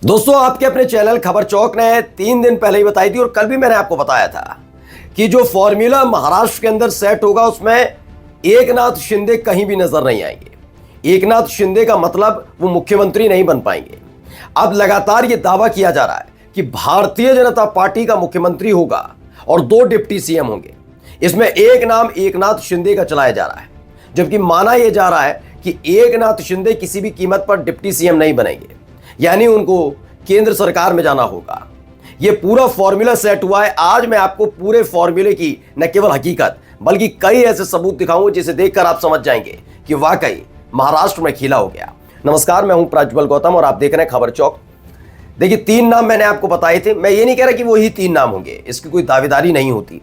दोस्तों, आपके अपने चैनल खबर चौक ने 3 दिन पहले ही बताई थी और कल भी मैंने आपको बताया था कि जो फॉर्मूला महाराष्ट्र के अंदर सेट होगा उसमें एकनाथ शिंदे कहीं भी नजर नहीं आएंगे। एकनाथ शिंदे का मतलब वो मुख्यमंत्री नहीं बन पाएंगे। अब लगातार ये दावा किया जा रहा है कि भारतीय जनता पार्टी का मुख्यमंत्री होगा और 2 डिप्टी सीएम होंगे। इसमें एक नाम एकनाथ शिंदे का चलाया जा रहा है, जबकि माना यह जा रहा है कि एकनाथ शिंदे किसी भी कीमत पर डिप्टी सीएम नहीं बनेंगे, यानी उनको केंद्र सरकार में जाना होगा। यह पूरा फॉर्मूला सेट हुआ है। आज मैं आपको पूरे फॉर्मूले की न केवल हकीकत बल्कि कई ऐसे सबूत दिखाऊंगा जिसे देखकर आप समझ जाएंगे कि वाकई महाराष्ट्र में खेला हो गया। नमस्कार, मैं हूं प्रज्वल गौतम और आप देख रहे हैं खबर चौक। देखिए, 3 नाम मैंने आपको बताए थे। मैं ये नहीं कह रहा कि वही 3 नाम होंगे, इसकी कोई दावेदारी नहीं होती।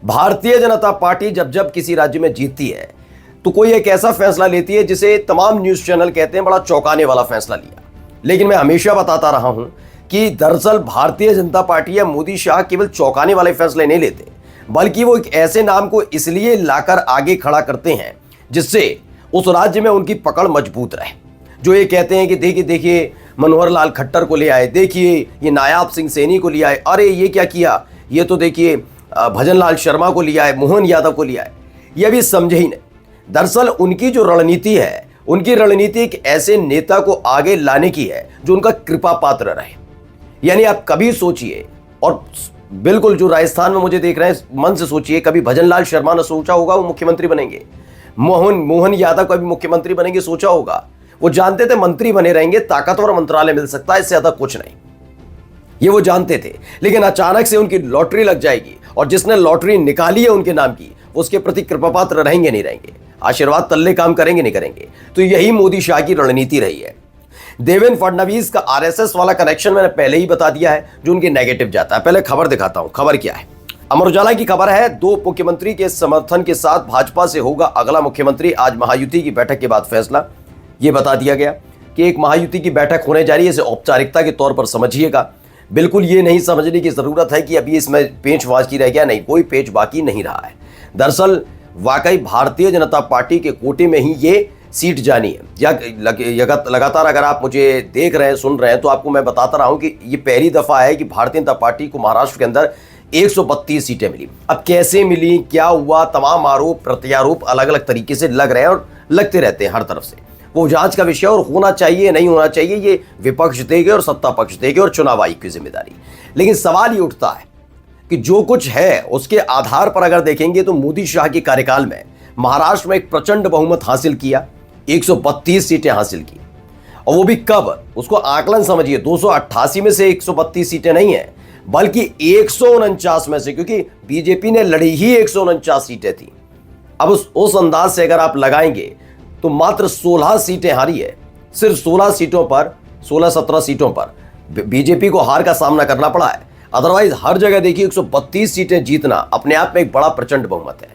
भारतीय जनता पार्टी जब जब किसी राज्य में जीतती है तो कोई एक ऐसा फैसला लेती है जिसे तमाम न्यूज चैनल कहते हैं बड़ा चौंकाने वाला फैसला लिया। लेकिन मैं हमेशा बताता रहा हूं कि दरअसल भारतीय जनता पार्टी या मोदी शाह केवल चौंकाने वाले फैसले नहीं लेते, बल्कि वो एक ऐसे नाम को इसलिए लाकर आगे खड़ा करते हैं जिससे उस राज्य में उनकी पकड़ मजबूत रहे। जो ये कहते हैं कि देखिए देखिए मनोहर लाल खट्टर को ले आए, देखिए ये नायाब सिंह सैनी को ले आए, अरे ये क्या किया, ये तो देखिए भजन लाल शर्मा को लिया है, मोहन यादव को लिया है, ये भी समझे ही नहीं। दरअसल उनकी जो रणनीति है, उनकी रणनीति एक ऐसे नेता को आगे लाने की है जो उनका कृपा पात्र रहे। यानी आप कभी सोचिए, और बिल्कुल जो राजस्थान में मुझे देख रहे हैं मन से सोचिए, कभी भजन लाल शर्मा ने सोचा होगा वो मुख्यमंत्री बनेंगे? मोहन यादव कभी मुख्यमंत्री बनेंगे सोचा होगा? वो जानते थे मंत्री बने रहेंगे, ताकतवर मंत्रालय मिल सकता है, इससे ज्यादा कुछ नहीं, ये वो जानते थे। लेकिन अचानक से उनकी लॉटरी लग जाएगी और जिसने लॉटरी निकाली है उनके नाम की, वो उसके प्रति कृपापात्र रहेंगे नहीं रहेंगे, आशीर्वाद तल्ले काम करेंगे नहीं करेंगे। तो यही मोदी शाह की रणनीति रही है। देवेंद्र फडणवीस का आरएसएस वाला कनेक्शन मैंने पहले ही बता दिया है, जो उनके नेगेटिव जाता है। पहले खबर दिखाता हूं, खबर क्या है। अमर उजाला की खबर है, 2 मुख्यमंत्री के समर्थन के साथ भाजपा से होगा अगला मुख्यमंत्री। आज महायुति की बैठक के बाद फैसला। यह बता दिया गया कि एक महायुति की बैठक होने जा रही है, इसे औपचारिकता के तौर पर समझिएगा। बिल्कुल ये नहीं समझने की जरूरत है कि अभी इसमें पेच बाकी रह गया, नहीं, कोई पेच बाकी नहीं रहा है। दरअसल वाकई भारतीय जनता पार्टी के कोटे में ही ये सीट जानी है। या लगातार अगर आप मुझे देख रहे हैं, सुन रहे हैं, तो आपको मैं बताता रहा हूं कि ये पहली दफा है कि भारतीय जनता पार्टी को महाराष्ट्र के अंदर 132 सीटें मिली। अब कैसे मिली, क्या हुआ, तमाम आरोप प्रत्यारोप अलग अलग तरीके से लग रहे हैं और लगते रहते हैं हर तरफ से। वो जांच का विषय और होना चाहिए नहीं होना चाहिए ये विपक्ष देगे और सत्ता पक्ष देगे और चुनाव आयोग की जिम्मेदारी। लेकिन सवाल ये उठता है कि जो कुछ है उसके आधार पर अगर देखेंगे तो मोदी शाह के कार्यकाल में महाराष्ट्र में एक प्रचंड बहुमत हासिल किया, 132 सीटें हासिल की। और वो भी कब, उसको आकलन समझिए, 288 में से 132 सीटें नहीं है, बल्कि 149 में से, क्योंकि बीजेपी ने लड़ी ही 149 सीटें थी। अब उस अंदाज से अगर आप लगाएंगे तो मात्र 16 सीटें हारी है। सिर्फ 16 सीटों पर, 16-17 सीटों पर बीजेपी को हार का सामना करना पड़ा है। अदरवाइज हर जगह देखिए 132 सीटें जीतना अपने आप में एक बड़ा प्रचंड बहुमत है।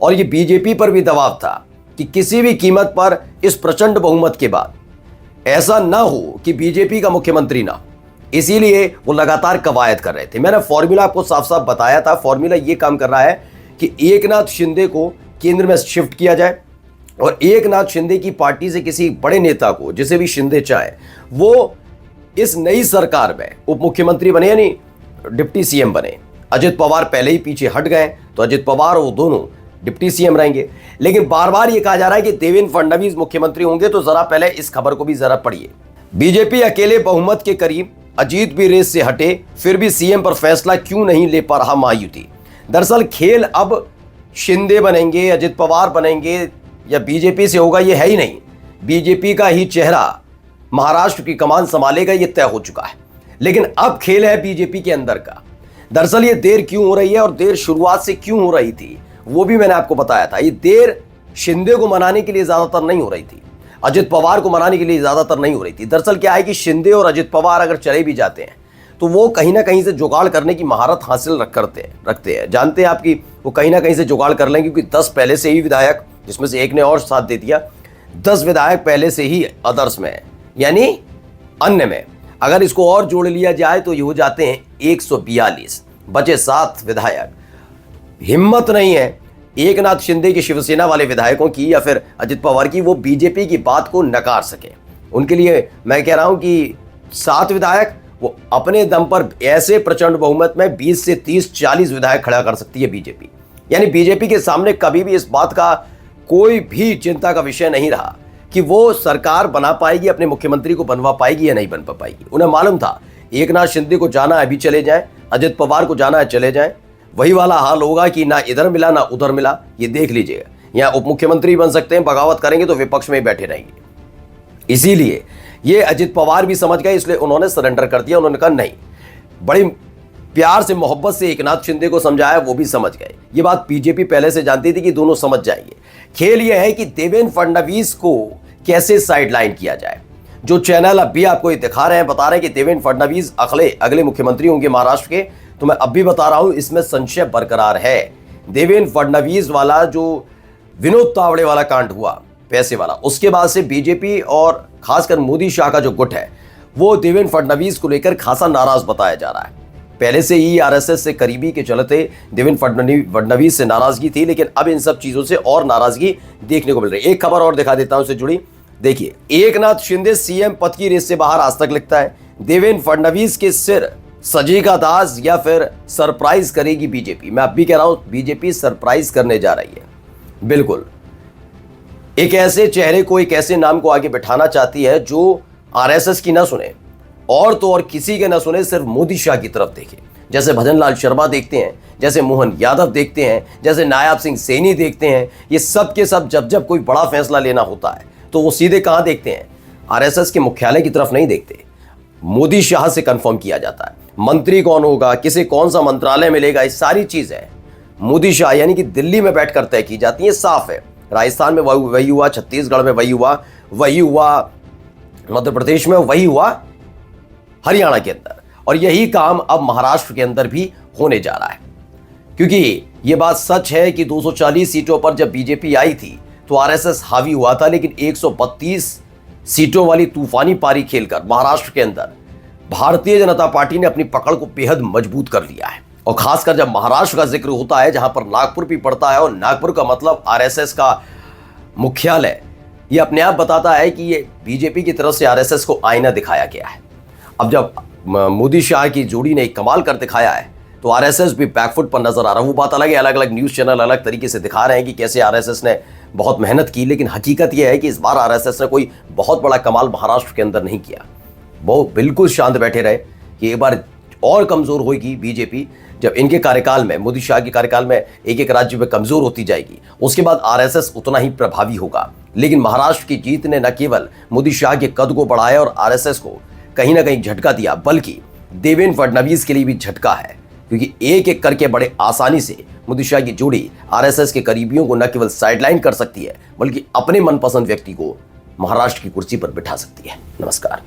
और ये बीजेपी पर भी दबाव था कि किसी भी कीमत पर इस प्रचंड बहुमत के बाद ऐसा ना हो कि बीजेपी का मुख्यमंत्री ना हो, इसीलिए वो लगातार कवायद कर रहे थे। मैंने फॉर्मूला आपको साफ साफ बताया था। फॉर्मूला ये काम कर रहा है कि एकनाथ शिंदे को केंद्र में शिफ्ट किया जाए और एकनाथ शिंदे की पार्टी से किसी बड़े नेता को, जिसे भी शिंदे चाहे, वो इस नई सरकार में उप मुख्यमंत्री बने, यानी डिप्टी सीएम बने। अजित पवार पहले ही पीछे हट गए, तो अजित पवार वो दोनों डिप्टी सीएम रहेंगे। लेकिन बार बार ये कहा जा रहा है कि देवेंद्र फडणवीस मुख्यमंत्री होंगे, तो जरा पहले इस खबर को भी जरा पढ़िए। बीजेपी अकेले बहुमत के करीब, अजीत भी रेस से हटे, फिर भी सीएम पर फैसला क्यों नहीं ले पा रहा महायुति। दरअसल खेल अब शिंदे बनेंगे, अजित पवार बनेंगे या बीजेपी से होगा, ये है ही नहीं। बीजेपी का ही चेहरा महाराष्ट्र की कमान संभालेगा, ये तय हो चुका है। लेकिन अब खेल है बीजेपी के अंदर का। दरअसल ये देर क्यों हो रही है और देर शुरुआत से क्यों हो रही थी, वो भी मैंने आपको बताया था। ये देर शिंदे को मनाने के लिए ज्यादातर नहीं हो रही थी, अजित पवार को मनाने के लिए ज्यादातर नहीं हो रही थी। दरअसल क्या है कि शिंदे और अजित पवार अगर चले भी जाते हैं तो वो कहीं ना कहीं से जुगाड़ करने की महारत हासिल रखते हैं। जानते हैं आपकी, वो कहीं ना कहीं से जुगाड़ कर लेंगे, क्योंकि 10 पहले से ही विधायक, जिसमें से एक ने और साथ दे दिया, 10 विधायक पहले से ही अदर्स में है, यानी अन्य में। अगर इसको और जोड़ लिया जाए तो ये हो जाते हैं 142, बचे 7 विधायक। हिम्मत नहीं है एकनाथ शिंदे की शिवसेना वाले विधायकों की या फिर अजित पवार की, वो बीजेपी की बात को नकार सके। उनके लिए मैं कह रहा हूं कि 7 विधायक, वो अपने दम पर ऐसे प्रचंड बहुमत में 20 से 30, 40 विधायक खड़ा कर सकती है बीजेपी। यानी बीजेपी के सामने कभी भी इस बात का कोई भी चिंता का विषय नहीं रहा कि वो सरकार बना पाएगी, अपने मुख्यमंत्री को बनवा पाएगी या नहीं बन पाएगी। उन्हें मालूम था एकनाथ शिंदे को जाना है अभी चले जाएं, अजित पवार को जाना है चले जाएं। वही वाला हाल होगा कि ना इधर मिला ना उधर मिला। ये देख लीजिएगा, यहाँ उप मुख्यमंत्री बन सकते हैं, बगावत करेंगे तो विपक्ष में ही बैठे रहेंगे। इसीलिए ये अजित पवार भी समझ गए, इसलिए उन्होंने सरेंडर कर दिया। उन्होंने कहा नहीं, बड़ी प्यार से मोहब्बत से एकनाथ शिंदे को समझाया, वो भी समझ गए। ये बात बीजेपी पहले से जानती थी कि दोनों समझ जाएंगे। खेल यह है कि देवेंद्र फडणवीस को कैसे साइडलाइन किया जाए। जो चैनल अभी आपको ये दिखा रहे हैं, बता रहे हैं कि देवेंद्र फडणवीस अगले मुख्यमंत्री होंगे महाराष्ट्र के, तो मैं अब भी बता रहा हूं इसमें संशय बरकरार है। देवेंद्र फडणवीस वाला जो विनोद तावड़े वाला कांड हुआ पैसे वाला, उसके बाद से बीजेपी और खासकर मोदी शाह का जो गुट है वो देवेंद्र फडणवीस को लेकर खासा नाराज बताया जा रहा है। पहले से ही आरएसएस से करीबी के चलते देवेंद्र फडणवीस से नाराजगी थी, लेकिन अब इन सब चीजों से और नाराजगी देखने को मिल रही है। एक खबर और दिखा देता हूं इससे जुड़ी। देखिए, एकनाथ शिंदे सीएम पद की रेस से बाहर, आज तक लिखता है। देवेंद्र फडणवीस के सिर सजेगा दास या फिर सरप्राइज करेगी बीजेपी। मैं अब भी कह रहा हूं बीजेपी सरप्राइज करने जा रही है। बिल्कुल एक ऐसे चेहरे को, एक ऐसे नाम को आगे बिठाना चाहती है जो आरएसएस की ना सुने और तो और किसी के ना सुने, सिर्फ मोदी शाह की तरफ देखे। जैसे भजनलाल शर्मा देखते हैं, जैसे मोहन यादव देखते हैं, जैसे नायब सिंह सैनी देखते हैं। ये सब के सब जब कोई बड़ा फैसला लेना होता है तो वो सीधे कहां देखते हैं? आरएसएस के मुख्यालय की तरफ नहीं देखते, मोदी शाह से कंफर्म किया जाता है। मंत्री कौन होगा, किसे कौन सा मंत्रालय मिलेगा, ये सारी चीजें मोदी शाह यानी कि दिल्ली में बैठकर तय की जाती है। साफ है, राजस्थान में वही हुआ, छत्तीसगढ़ में वही हुआ, मध्य प्रदेश में वही हुआ, हरियाणा के अंदर, और यही काम अब महाराष्ट्र के अंदर भी होने जा रहा है। क्योंकि यह बात सच है कि 240 सीटों पर जब बीजेपी आई थी तो आरएसएस हावी हुआ था, लेकिन 132 सीटों वाली तूफानी पारी खेलकर महाराष्ट्र के अंदर भारतीय जनता पार्टी ने अपनी पकड़ को बेहद मजबूत कर लिया है। और खासकर जब महाराष्ट्र का जिक्र होता है, जहां पर नागपुर भी पड़ता है, और नागपुर का मतलब आरएसएस का मुख्यालय, ये अपने आप बताता है कि ये बीजेपी की तरफ से आरएसएस को आईना दिखाया गया है। अब जब मोदी शाह की जोड़ी ने एक कमाल कर दिखाया है तो आरएसएस भी बैकफुट पर नजर आ रहा है। वो बात अलग है, अलग अलग न्यूज़ चैनल अलग तरीके से दिखा रहे हैं कि कैसे आरएसएस ने बहुत मेहनत की, लेकिन हकीकत यह है कि इस बार आरएसएस ने कोई बहुत बड़ा कमाल महाराष्ट्र के अंदर नहीं किया। वो बिल्कुल शांत बैठे रहे कि एक बार और कमजोर होगी बीजेपी जब इनके कार्यकाल में, मोदी शाह के कार्यकाल में एक एक राज्य में कमजोर होती जाएगी, उसके बाद आरएसएस उतना ही प्रभावी होगा। लेकिन महाराष्ट्र की जीत ने न केवल मोदी शाह के कद को बढ़ाया और आरएसएस को कहीं ना कहीं झटका दिया, बल्कि देवेंद्र फडणवीस के लिए भी झटका है, क्योंकि एक एक करके बड़े आसानी से मोदी शाह की जोड़ी आरएसएस के करीबियों को न केवल साइडलाइन कर सकती है, बल्कि अपने मनपसंद व्यक्ति को महाराष्ट्र की कुर्सी पर बिठा सकती है। नमस्कार।